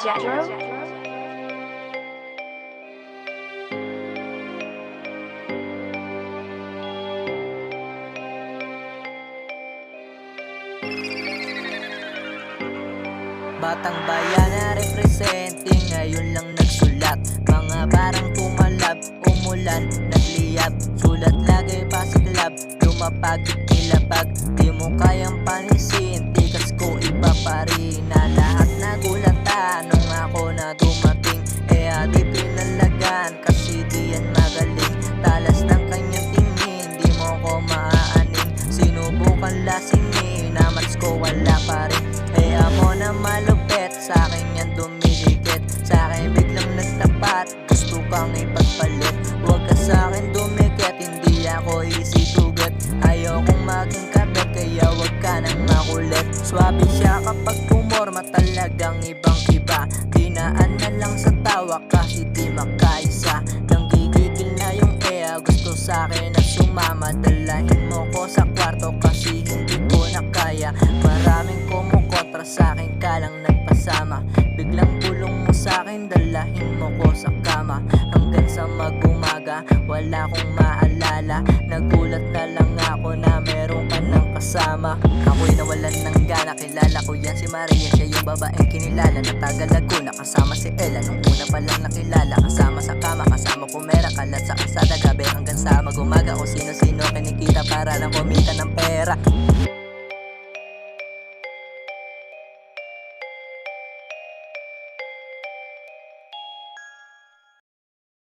Jetro. Batang bayan na representing, ngayon lang nagsulat. Mga barang tumalab, umulan, nagliyab. Sulat lagi pasiklab, lumapag, nilabag. Di mo kayang panisin, tikas ko iba pa rin. Na lahat nagulatan nung ako na dumating. Di pinalagan, kasi di yan magaling. Talas ng kanyang tingin, di mo ko maaaning. Sinubukan lasingin, namats ko wala pa rin. Mo na malupit, sa'kin yan dumidikit. Sa'kin biglang nagtapat, gusto kang ipagpalit. Huwag ka sa'kin dumikit, hindi ako easy to get. Ayaw kong maging kabit, kaya huwag ka nang makulit. Swabe siya kapag pumorma, talagang ibang iba. Dinaan na lang sa tawa kasi di makaisa. Nang gigigil na yung gusto sa'kin na sumama. Dalahin mo ko sa kwarto kasi hindi ko na kaya. Maraming kumukontra sa'kin, ka lang nagpasama. Biglang bulong mo sa'kin, dalahin mo ko sa kama. Hanggang sa mag-umaga, wala kong maalala. Nagulat na lang ako na meron ka ng kasama. Ako'y nawalan ng gana, kilala ko yan si Maria. Siya yung babaeng kinilala na taga Laguna. Kasama si Ella, nung una pa lang nakilala. Kasama sa kama, kasama pumera, kalat sa kalsada. Gabi hanggang sa mag-umaga, kung sino-sino kinikita para lang kumita ng pera.